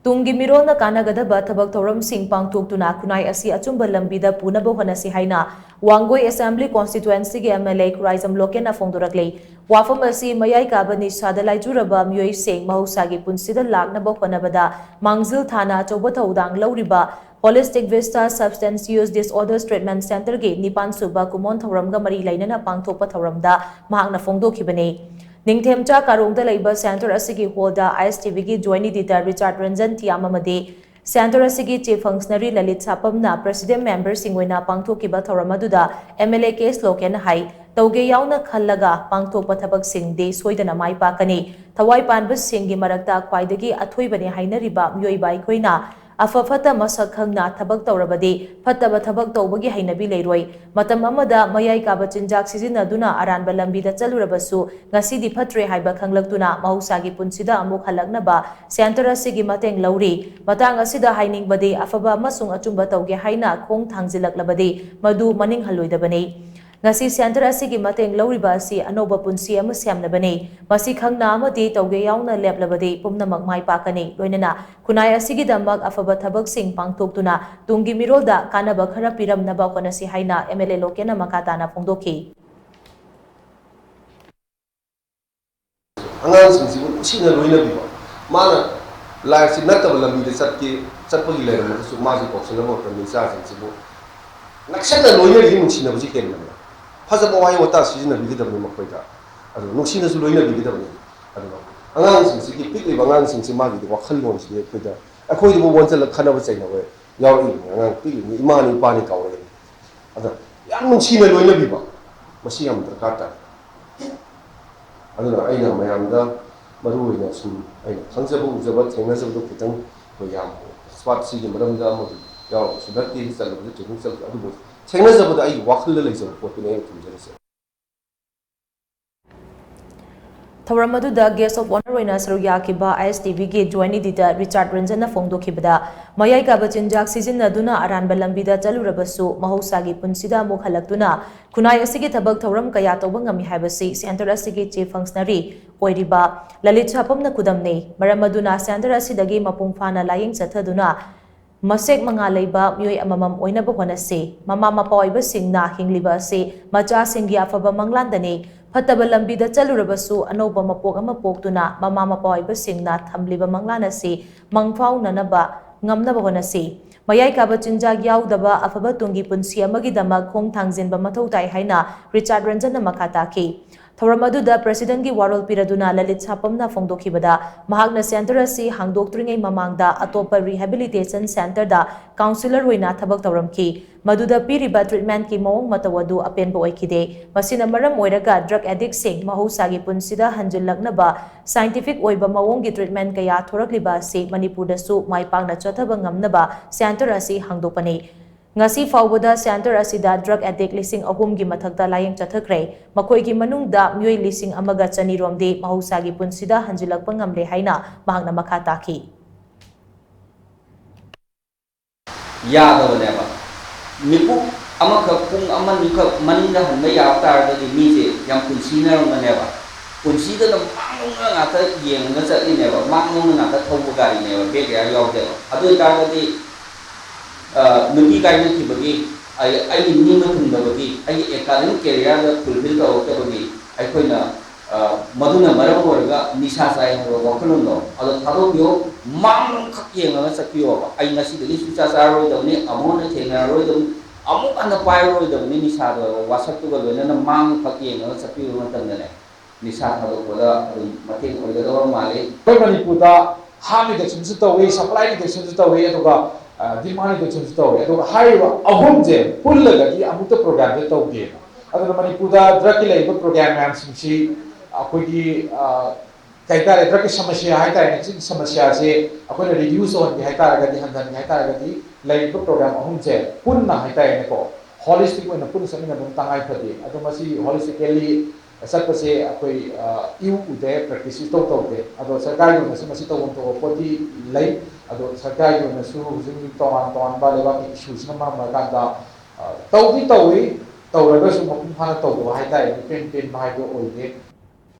ꯇꯨꯡꯒꯤ ꯃꯤꯔꯣꯜꯅ ꯀꯥꯟꯅꯒꯗꯕ ꯊꯕꯛ ꯊꯧꯔꯝꯁꯤꯡ ꯄꯥꯡꯊꯣꯛꯇꯨꯅ ꯈꯨꯟꯅꯥꯏ ꯑꯁꯤ ꯑꯆꯨꯝꯕ ꯂꯝꯕꯤꯗ ꯄꯨꯅꯕ ꯍꯣꯠꯅꯁꯤ ꯍꯥꯏꯅ ꯋꯥꯡꯒꯣꯏ ꯑꯦꯁꯦꯝꯕ꯭ꯂꯤ ꯀꯣꯟꯁꯇꯤꯇꯨꯑꯦꯟꯁꯤꯒꯤ ꯑꯦꯝꯑꯦꯜꯑꯦ ꯈꯨꯔꯥꯏꯖꯝ ꯂꯣꯀꯦꯟꯅ ꯐꯣꯡꯗꯣꯔꯛꯂꯤ꯫ ꯋꯥꯐꯝ ꯑꯁꯤ ꯃꯌꯥꯏ ꯀꯥꯕ ꯅꯤꯁꯥꯗ ꯂꯥꯏꯆꯨꯔꯕ ꯃꯤꯑꯣꯏꯁꯤꯡ ꯃꯍꯧꯁꯥꯒꯤ ꯄꯨꯟꯁꯤꯗ ꯂꯥꯛꯅꯕ ꯍꯣꯠꯅꯕꯗ ꯃꯥꯡꯖꯤꯜ ꯊꯥꯅ ꯑꯆꯧꯕ ꯊꯧꯗꯥꯡ ꯂꯧꯔꯤꯕ ꯍꯣꯂꯤꯁꯇꯤꯛ ꯚꯤꯁꯇꯥ ꯁꯕꯁꯇꯦꯟꯁ ꯌꯨꯁ ꯗꯤꯁꯑꯣꯔꯗꯔꯁ ꯇ꯭ꯔꯤꯠꯃꯦꯟꯠ ꯁꯦꯟꯇꯔꯒꯤ 9ꯁꯨꯕ ꯀꯨꯝꯑꯣꯟ ꯊꯧꯔꯝꯒ ꯃꯔꯤ ꯂꯩꯅꯅ ꯄꯥꯡꯊꯣꯛꯄ ꯊꯧꯔꯝꯗ ꯃꯍꯥꯛꯅ ꯐꯣꯡꯗꯣꯛꯈꯤꯕꯅꯤ꯫ ꯅꯤꯡꯊꯦꯝꯆꯥ ꯀꯥꯔꯣꯡꯗ ꯂꯩꯕ ꯁꯦꯟꯇꯔ ꯑꯁꯤꯒꯤ ꯍꯣꯜꯗ ꯑꯥꯏꯑꯦꯁꯇꯤꯚꯤꯒꯤ ꯖꯣꯏꯟꯠ ꯏꯗꯤꯇꯔ ꯔꯤꯆꯥꯔꯗ ꯔꯟꯖꯟ ꯊꯤꯌꯥꯝ ꯑꯃꯗꯤ ꯁꯦꯟꯇꯔ ꯑꯁꯤꯒꯤ ꯆꯤꯐ ꯐꯪꯁꯅꯔꯤ ꯂꯂꯤꯠ ꯁꯥꯄꯝꯅ ꯄ꯭ꯔꯦꯁꯤꯗꯦꯟꯠ ꯃꯦꯝꯕꯔꯁꯤꯡ ꯑꯣꯏꯅ ꯄꯥꯡꯊꯣꯛꯈꯤꯕ ꯊꯧꯔꯝ ꯑꯗꯨꯗ ꯑꯦꯝꯑꯦꯜꯑꯦ ꯀꯦꯁ ꯂꯣꯀꯦꯟꯅ ꯍꯥꯏ ꯇꯧꯒꯦ ꯌꯥꯎꯅ ꯈꯜꯂꯒ ꯄꯥꯡꯊꯣꯛꯄ ꯊꯕꯛꯁꯤꯡꯗꯤ ꯁꯣꯏꯗꯅ ꯃꯥꯏ ꯄꯥꯛꯀꯅꯤ꯫ ꯊꯋꯥꯏ ꯄꯥꯟꯕꯁꯤꯡꯒꯤ ꯃꯔꯛꯇ ꯈ꯭ꯋꯥꯏꯗꯒꯤ ꯑꯊꯣꯏꯕꯅꯤ ꯍꯥꯏꯅꯔꯤꯕ ꯃꯤꯑꯣꯏꯕ ꯑꯩꯈꯣꯏꯅ ꯑꯐ ꯐꯠꯇ ꯃꯁꯛ ꯈꯪꯅ ꯊꯕꯛ ꯇꯧꯔꯕꯗꯤ ꯐꯠꯇꯕ ꯊꯕꯛ ꯇꯧꯕꯒꯤ ꯍꯩꯅꯕꯤ ꯂꯩꯔꯣꯏ꯫ ꯃꯇꯝ ꯑꯃꯗ ꯃꯌꯥꯏ ꯀꯥꯕ ꯆꯤꯟꯖꯥꯛ ꯁꯤꯖꯤꯟꯅꯗꯨꯅ ꯑꯔꯥꯟꯕ ꯂꯝꯕꯤꯗ ꯆꯠꯂꯨꯔꯕꯁꯨ ꯉꯁꯤꯗꯤ ꯐꯠꯇ꯭ꯔꯦ ꯍꯥꯏꯕ ꯈꯪꯂꯛꯇꯨꯅ ꯃꯍꯧꯁꯥꯒꯤ ꯄꯨꯟꯁꯤꯗ ꯑꯃꯨꯛ ꯍꯜꯂꯛꯅꯕ ꯁꯦꯟꯇꯔ ꯑꯁꯤꯒꯤ ꯃꯇꯦꯡ ꯂꯧꯔꯤ꯫ ꯃꯇꯥꯡ ꯑꯁꯤꯗ ꯍꯥꯏꯅꯤꯡꯕꯗꯤ ꯑꯐꯕ ꯑꯃꯁꯨꯡ ꯑꯆꯨꯝꯕ ꯇꯧꯒꯦ ꯍꯥꯏꯅ ꯈꯣꯡ ꯊꯥꯡꯖꯤꯜꯂꯛꯂꯕꯗꯤ ꯃꯗꯨ ꯃꯅꯤꯡꯍꯜꯂꯣꯏꯗꯕꯅꯤ꯫ ꯉꯁꯤ ꯁꯦꯟꯇꯔ ꯑꯁꯤꯒꯤ ꯃꯇꯦꯡ ꯂꯧꯔꯤꯕ ꯑꯁꯤ ꯑꯅꯧꯕ ꯄꯨꯟꯁꯤ ꯑꯃ ꯁꯦꯝꯅꯕꯅꯤ꯫ ꯃꯁꯤ ꯈꯪꯅ ꯑꯃꯗꯤ ꯇꯧꯒꯦ ꯌꯥꯎꯅ ꯂꯦꯞꯂꯕꯗꯤ ꯄꯨꯝꯅꯃꯛ ꯃꯥꯏ ꯄꯥꯛꯀꯅꯤ꯫ ꯂꯣꯏꯅꯅ ꯈꯨꯟꯅꯥꯏ ꯑꯁꯤꯒꯤꯗꯃꯛ ꯑꯐꯕ ꯊꯕꯛꯁꯤꯡ ꯄꯥꯡꯊꯣꯛꯇꯨꯅ ꯇꯨꯡꯒꯤ ꯃꯤꯔꯣꯜꯗ ꯀꯥꯟꯅꯕ ꯈꯔ ꯄꯤꯔꯝꯅꯕ ꯍꯣꯠꯅꯁꯤ ꯍꯥꯏꯅ ꯑꯦꯝꯑꯦꯜꯑꯦ ꯂꯣꯀꯦꯟꯅ ꯃꯈꯥ ꯇꯥꯅ ꯐꯣꯡꯗꯣꯛꯈꯤ꯫ ꯑꯉꯥꯡꯁꯤꯡꯁꯤꯕꯨ ꯅꯨꯡꯁꯤꯅ ꯂꯣꯏꯅꯕꯤꯕ ꯃꯥꯅ ꯂꯥꯏꯐꯁꯤ ꯅꯠꯇꯕ ꯂꯝꯕꯤꯗ ꯆꯠꯄꯒꯤ ꯂꯩꯔꯝꯃꯒꯁꯨ ꯃꯥꯁꯤ ꯀꯧꯁꯤꯟꯅꯕ ꯃꯇꯝꯗ ꯏꯆꯥꯁꯤꯡꯁꯤꯕꯨ ꯅꯛꯁꯟꯅ ꯂꯣꯏꯅꯔꯤꯁꯤ ꯅꯨꯡꯁꯤꯅꯕꯁꯤ ꯍꯦꯟꯕꯅꯤ꯫ ꯐꯖꯕ ꯋꯥꯍꯩ ꯋꯥꯇꯥ ꯁꯤꯖꯤꯟꯅꯕꯤꯒꯗꯕꯅꯤ ꯃꯈꯣꯏꯗ ꯑꯗꯨ ꯅꯨꯡꯁꯤꯅꯁꯨ ꯂꯣꯏꯅꯕꯤꯒꯗꯕꯅꯤ꯫ ꯑꯗꯨꯒ ꯑꯉꯥꯡꯁꯤꯡꯁꯤꯒꯤ ꯄꯤꯛꯂꯤꯕ ꯑꯉꯥꯡꯁꯤꯡꯁꯤ ꯃꯥꯒꯤꯗꯤ ꯋꯥꯈꯜꯂꯣꯟꯁꯤꯗꯤ ꯑꯩꯈꯣꯏꯗꯕꯨ ꯑꯣꯟꯁꯤꯜꯂꯒ ꯈꯟꯅꯕ ꯆꯩꯅꯕ ꯌꯥꯎꯔꯛꯏꯕꯅꯤ꯫ ꯑꯉꯥꯡ ꯄꯤꯛꯂꯤꯕꯅꯤ ꯏꯃꯥꯅꯤ ꯏꯄꯥꯅꯤ ꯀꯥꯎꯔꯛꯏꯅꯤ꯫ ꯑꯗ ꯌꯥꯝ ꯅꯨꯡꯁꯤꯅ ꯂꯣꯏꯅꯕꯤꯕ ꯃꯁꯤ ꯌꯥꯝ ꯗꯔꯀꯥꯔ ꯇꯥꯏ꯫ ꯑꯗꯨꯅ ꯑꯩꯅ ꯃꯌꯥꯝꯗ ꯃꯔꯨꯑꯣꯏꯅ ꯁꯨꯝ ꯑꯩꯅ ꯈꯪꯖꯕ ꯎꯖꯕ ꯊꯦꯡꯅꯖꯕꯗꯣ ꯈꯤꯇꯪ ꯌꯥꯝ ꯁ꯭ꯋꯥꯠꯁꯤꯒꯤ ꯃꯔꯝꯗ ꯑꯃꯗꯤ ꯌꯥꯎꯔꯕꯁꯨ ꯅꯠꯇꯦ ꯆꯠꯂꯕꯁꯨ ꯇ꯭ꯔꯦꯅꯤꯡ ꯆꯠꯂꯕ ꯑꯗꯨꯕꯨ ꯊꯦꯡꯅꯖꯕꯗ ꯑꯩꯒꯤ ꯋꯥꯈꯜꯗ ꯂꯩꯖꯕ ꯄꯣꯠꯇꯨꯅꯤ ꯑꯩꯅ ꯊꯝꯖꯔꯤꯁꯦ꯫ ꯊꯧꯔꯝ ꯑꯗꯨꯗ ꯒꯦꯁꯠ ꯑꯣꯐ ꯑꯣꯅꯔ ꯑꯣꯏꯅ ꯁꯔꯨꯛ ꯌꯥꯈꯤꯕ ꯑꯥꯏꯑꯦꯁꯇꯤꯚꯤꯒꯤ ꯖꯣꯏꯟꯠ ꯏꯗꯤꯇꯔ ꯔꯤꯆꯥꯔꯗ ꯔꯟꯖꯟꯅ ꯐꯣꯡꯗꯣꯛꯈꯤꯕꯗ ꯃꯌꯥꯏ ꯀꯥꯕ ꯆꯤꯟꯖꯥꯛ ꯁꯤꯖꯤꯟꯅꯗꯨꯅ ꯑꯔꯥꯟꯕ ꯂꯝꯕꯤꯗ ꯆꯠꯂꯨꯔꯕꯁꯨ ꯃꯍꯧꯁꯥꯒꯤ ꯄꯨꯟꯁꯤꯗ ꯑꯃꯨꯛ ꯍꯜꯂꯛꯇꯨꯅ ꯈꯨꯟꯅꯥꯏ ꯑꯁꯤꯒꯤ ꯊꯕꯛ ꯊꯧꯔꯝ ꯀꯌꯥ ꯇꯧꯕ ꯉꯝꯃꯤ ꯍꯥꯏꯕꯁꯤ ꯁꯦꯟꯇꯔ ꯑꯁꯤꯒꯤ ꯆꯤꯐ ꯐꯪꯁꯅꯔꯤ ꯑꯣꯏꯔꯤꯕ ꯂꯂꯤꯠ ꯁꯥꯄꯝꯅ ꯈꯨꯗꯝꯅꯤ꯫ ꯃꯔꯝ ꯑꯗꯨꯅ ꯁꯦꯟꯇꯔ ꯑꯁꯤꯗꯒꯤ ꯃꯄꯨꯡ ꯐꯥꯅ ꯂꯥꯏꯌꯦꯡ ꯆꯠꯊꯗꯨꯅ ꯃꯁꯦꯛ ꯃꯉꯥ ꯂꯩꯕ ꯃꯤꯑꯣꯏ ꯑꯃꯃꯝ ꯑꯣꯏꯅꯕ ꯍꯣꯠꯅꯁꯤ꯫ ꯃꯃꯥ ꯃꯄꯥ ꯑꯣꯏꯕꯁꯤꯡꯅ ꯍꯤꯡꯂꯤꯕ ꯑꯁꯤ ꯃꯆꯥꯁꯤꯡꯒꯤ ꯑꯐꯕ ꯃꯪꯂꯥꯟꯗꯅꯤ꯫ ꯐꯠꯇꯕ ꯂꯝꯕꯤꯗ ꯆꯠꯂꯨꯔꯕꯁꯨ ꯑꯅꯧꯕ ꯃꯄꯣꯛ ꯑꯃ ꯄꯣꯛꯇꯨꯅ ꯃꯃꯥ ꯃꯄꯥ ꯑꯣꯏꯕꯁꯤꯡꯅ ꯊꯝꯂꯤꯕ ꯃꯪꯂꯥꯟ ꯑꯁꯤ ꯃꯪꯐꯥꯎꯅꯅꯕ ꯉꯝꯅꯕ ꯍꯣꯠꯅꯁꯤ꯫ ꯃꯌꯥꯏ ꯀꯥꯕ ꯆꯤꯟꯖꯥꯛ ꯌꯥꯎꯗꯕ ꯑꯐꯕ ꯇꯨꯡꯒꯤ ꯄꯨꯟꯁꯤ ꯑꯃꯒꯤꯗꯃꯛ ꯈꯣꯡ ꯊꯥꯡꯖꯤꯟꯕ ꯃꯊꯧ ꯇꯥꯏ ꯍꯥꯏꯅ ꯔꯤꯆꯥꯔꯗ ꯔꯟꯖꯟꯅ ꯃꯈꯥ ꯇꯥꯈꯤ꯫ ꯊꯧꯔꯝ ꯑꯗꯨꯗ ꯄ꯭ꯔꯦꯁꯤꯗꯦꯟꯠꯀꯤ ꯋꯥꯔꯣꯜ ꯄꯤꯔꯗꯨꯅ ꯂꯂꯤꯠ ꯁꯥꯄꯝꯅ ꯐꯣꯡꯗꯣꯛꯈꯤꯕꯗ ꯃꯍꯥꯛꯅ ꯁꯦꯟꯇꯔ ꯑꯁꯤ ꯍꯥꯡꯗꯣꯛꯇ꯭ꯔꯤꯉꯩ ꯃꯃꯥꯡꯗ ꯑꯇꯣꯞꯄ ꯔꯤꯍꯦꯕꯤꯂꯤꯇꯦꯁꯟ ꯁꯦꯟꯇꯔꯗ ꯀꯥꯎꯟꯁꯤꯂꯔ ꯑꯣꯏꯅ ꯊꯕꯛ ꯇꯧꯔꯝꯈꯤ꯫ ꯃꯗꯨꯗ ꯄꯤꯔꯤꯕ ꯇ꯭ꯔꯤꯠꯃꯦꯟꯠꯀꯤ ꯃꯑꯣꯡ ꯃꯇꯧ ꯑꯗꯨ ꯑꯄꯦꯟꯕ ꯑꯣꯏꯈꯤꯗꯦ꯫ ꯃꯁꯤꯅ ꯃꯔꯝ ꯑꯣꯏꯔꯒ ꯗ꯭ꯔꯒ ꯑꯦꯗꯤꯛꯁꯤꯡ ꯃꯍꯧꯁꯥꯒꯤ ꯄꯨꯟꯁꯤꯗ ꯍꯟꯖꯤꯜꯂꯛꯅꯕ ꯁꯥꯏꯟꯇꯤꯐꯤꯛ ꯑꯣꯏꯕ ꯃꯑꯣꯡꯒꯤ ꯇ꯭ꯔꯤꯠꯃꯦꯟꯠ ꯀꯌꯥ ꯊꯣꯔꯛꯂꯤꯕ ꯑꯁꯤ ꯃꯅꯤꯄꯨꯔꯗꯁꯨ ꯃꯥꯏ ꯄꯥꯛꯅ ꯆꯠꯊꯕ ꯉꯝꯅꯕ ꯁꯦꯟꯇꯔ ꯑꯁꯤ ꯍꯥꯡꯗꯣꯛꯄꯅꯤ꯫ ꯉꯁꯤ ꯐꯥꯎꯕꯗ ꯁꯦꯟꯇꯔ ꯑꯁꯤꯗ ꯗ꯭ꯔꯒ ꯑꯦꯗꯤꯛ 3,000ꯒꯤ ꯃꯊꯛꯇ ꯂꯥꯌꯦꯡ ꯆꯠꯊꯈ꯭ꯔꯦ꯫ ꯃꯈꯣꯏꯒꯤ ꯃꯅꯨꯡꯗ ꯃꯤꯑꯣꯏ 1,100 ꯔꯣꯝꯗꯤ ꯃꯍꯧꯁꯥꯒꯤ ꯄꯨꯟꯁꯤꯗ ꯍꯟꯖꯤꯜꯂꯛꯄ ꯉꯝꯂꯦ ꯍꯥꯏꯅ ꯃꯍꯥꯛꯅ ꯃꯈꯥ ꯇꯥꯈꯤ꯫ ꯌꯥꯗꯕꯅꯦꯕ ꯃꯤꯀꯨꯞ ꯑꯃꯈꯛ ꯄꯨꯡ ꯑꯃꯅꯤꯈꯛ ꯃꯅꯤꯡꯗ ꯍꯟꯕ ꯌꯥꯕ ꯇꯥꯔꯒꯗꯤ ꯃꯤꯁꯦ ꯌꯥꯝ ꯄꯨꯟꯁꯤꯅꯔꯝꯒꯅꯦꯕ꯫ ꯄꯨꯟꯁꯤꯗꯅ ꯃꯥꯡꯂꯣꯝꯗ ꯉꯥꯛꯇ ꯌꯦꯡꯉꯒ ꯆꯠꯂꯤꯅꯦꯕ, ꯃꯥꯡꯂꯣꯝꯗ ꯉꯥꯛꯇ ꯊꯧꯕ ꯒꯥꯔꯤꯅꯦꯕ, ꯕꯦꯛ ꯒꯤꯌꯥꯔ ꯌꯥꯎꯗꯦꯕ꯫ ꯑꯗꯨ ꯑꯣꯏꯇꯥꯔꯒꯗꯤ ꯅꯨꯄꯤ ꯀꯥꯏꯅꯈꯤꯕꯒꯤ, ꯑꯩꯒꯤ ꯅꯤꯡꯕ ꯊꯨꯡꯗꯕꯒꯤ, ꯑꯩꯒꯤ ꯑꯦꯀꯥꯗꯦꯃꯤꯛ ꯀꯦꯔꯤꯌꯔꯗ ꯐꯨꯜꯐꯤꯜ ꯇꯧꯔꯛꯇꯕꯒꯤ ꯑꯩꯈꯣꯏꯅ ꯃꯗꯨꯅ ꯃꯔꯝ ꯑꯣꯏꯔꯒ ꯅꯤꯁꯥ ꯆꯥꯏ ꯍꯥꯏꯕ ꯋꯥꯈꯜꯂꯣꯟꯗꯣ ꯑꯗꯣ ꯊꯥꯗꯣꯛꯄꯤꯌꯣ꯫ ꯃꯥꯡꯂꯣꯝꯈꯛ ꯌꯦꯡꯉꯒ ꯆꯠꯄꯤꯌꯣꯕ꯫ ꯑꯩ ꯉꯁꯤꯗꯒꯤ ꯁꯨꯡꯆꯥ ꯆꯥꯔꯔꯣꯏꯗꯕꯅꯤ, ꯑꯃꯨꯛ ꯍꯟꯅ ꯊꯦꯡꯅꯔꯔꯣꯏꯗꯕꯅꯤ, ꯑꯃꯨꯛ ꯍꯟꯅ ꯄꯥꯏꯔꯔꯣꯏꯗꯕꯅꯤ ꯅꯤꯁꯥꯗꯣ ꯋꯥꯁꯛꯇꯨꯒ ꯂꯣꯏꯅꯅ ꯃꯥꯡꯈꯛ ꯌꯦꯡꯉꯒ ꯆꯠꯄꯤꯕ ꯃꯇꯝꯗꯅꯦ ꯅꯤꯁꯥ ꯊꯥꯗꯣꯛꯄꯗ ꯑꯗꯨꯝ ꯃꯇꯦꯡ ꯑꯣꯏꯒꯗꯕ ꯃꯥꯜꯂꯤ꯫ ꯑꯩꯈꯣꯏ ꯃꯅꯤꯄꯨꯔꯗ ꯍꯥꯔꯝ ꯔꯤꯗꯛꯁꯟꯁꯨ ꯇꯧꯏ, ꯁꯄ꯭ꯂꯥꯏ ꯔꯤꯗꯛꯁꯟꯁꯨ ꯇꯧꯏ, ꯑꯗꯨꯒ ꯗꯤꯃꯥꯟ ꯔꯤꯗꯛꯁꯟꯁꯨ ꯇꯧꯏ꯫ ꯑꯗꯨꯒ ꯍꯥꯏꯔꯤꯕ ꯑꯍꯨꯝꯁꯦ ꯄꯨꯜꯂꯒꯗꯤ ꯑꯃꯨꯛꯇ ꯄ꯭ꯔꯣꯒ꯭ꯔꯥꯝꯁꯦ ꯇꯧꯗꯦꯕ꯫ ꯑꯗꯨꯅ ꯃꯅꯤꯄꯨꯔꯗ ꯗ꯭ꯔꯒꯀꯤ ꯂꯩꯔꯤꯕ ꯄ꯭ꯔꯣꯒ꯭ꯔꯥꯝ ꯃꯌꯥꯝꯁꯤꯡꯁꯤ ꯑꯩꯈꯣꯏꯒꯤ ꯀꯩ ꯍꯥꯏꯇꯥꯔꯦ ꯗ꯭ꯔꯒꯀꯤ ꯁꯃꯁ꯭ꯌꯥ ꯍꯥꯏꯇꯥꯔꯦꯅꯦ, ꯁꯤꯒꯤ ꯁꯃꯁ꯭ꯌꯥꯁꯦ ꯑꯩꯈꯣꯏꯅ ꯔꯤꯗ꯭ꯌꯨꯁ ꯇꯧꯍꯟꯒꯦ ꯍꯥꯏꯇꯥꯔꯒꯗꯤ, ꯍꯟꯊꯍꯟꯒꯦ ꯍꯥꯏꯇꯥꯔꯒꯗꯤ ꯂꯩꯔꯤꯕ ꯄ꯭ꯔꯣꯒ꯭ꯔꯥꯝ ꯑꯍꯨꯝꯁꯦ ꯄꯨꯟꯅ ꯍꯥꯏꯇꯥꯔꯦꯅꯦꯀꯣ ꯍꯣꯂꯤꯁꯇꯤꯛ ꯑꯣꯏꯅ ꯄꯨꯟꯅ ꯆꯠꯃꯤꯟꯅꯕ ꯇꯉꯥꯏ ꯐꯗꯦ꯫ ꯑꯗꯣ ꯃꯁꯤ ꯍꯣꯂꯤꯁꯇꯤꯀꯦꯜꯂꯤ ꯆꯠꯄꯁꯦ ꯑꯩꯈꯣꯏ ꯏꯎ ꯎꯗꯦ, ꯄ꯭ꯔꯦꯛꯇꯤꯁ ꯏꯇꯧ ꯇꯧꯗꯦ꯫ ꯑꯗꯣ ꯁꯔꯀꯥꯔꯒꯤ ꯑꯣꯏꯅꯁꯨ ꯃꯁꯤ ꯇꯧꯐꯝ ꯊꯣꯛꯄ ꯄꯣꯠꯇꯤ ꯂꯩ꯫ ꯑꯗꯣ ꯁꯔꯀꯥꯔꯒꯤ ꯑꯣꯏꯅꯁꯨ ꯍꯧꯖꯤꯛ ꯇꯣꯉꯥꯟ ꯇꯣꯉꯥꯟꯕ ꯂꯩꯕꯥꯛꯀꯤ ꯏꯁꯨꯁꯤꯅ ꯃꯔꯝ ꯑꯣꯏꯔꯀꯥꯟꯗ ꯇꯧꯗꯤ ꯇꯧꯏ, ꯇꯧꯔꯒꯁꯨ ꯃꯄꯨꯡ ꯐꯥꯅ ꯇꯧꯗꯕ ꯍꯥꯏꯇꯥꯔꯦ, ꯄꯦꯟꯕ ꯍꯥꯏꯕꯗꯣ ꯑꯣꯏꯗꯦ꯫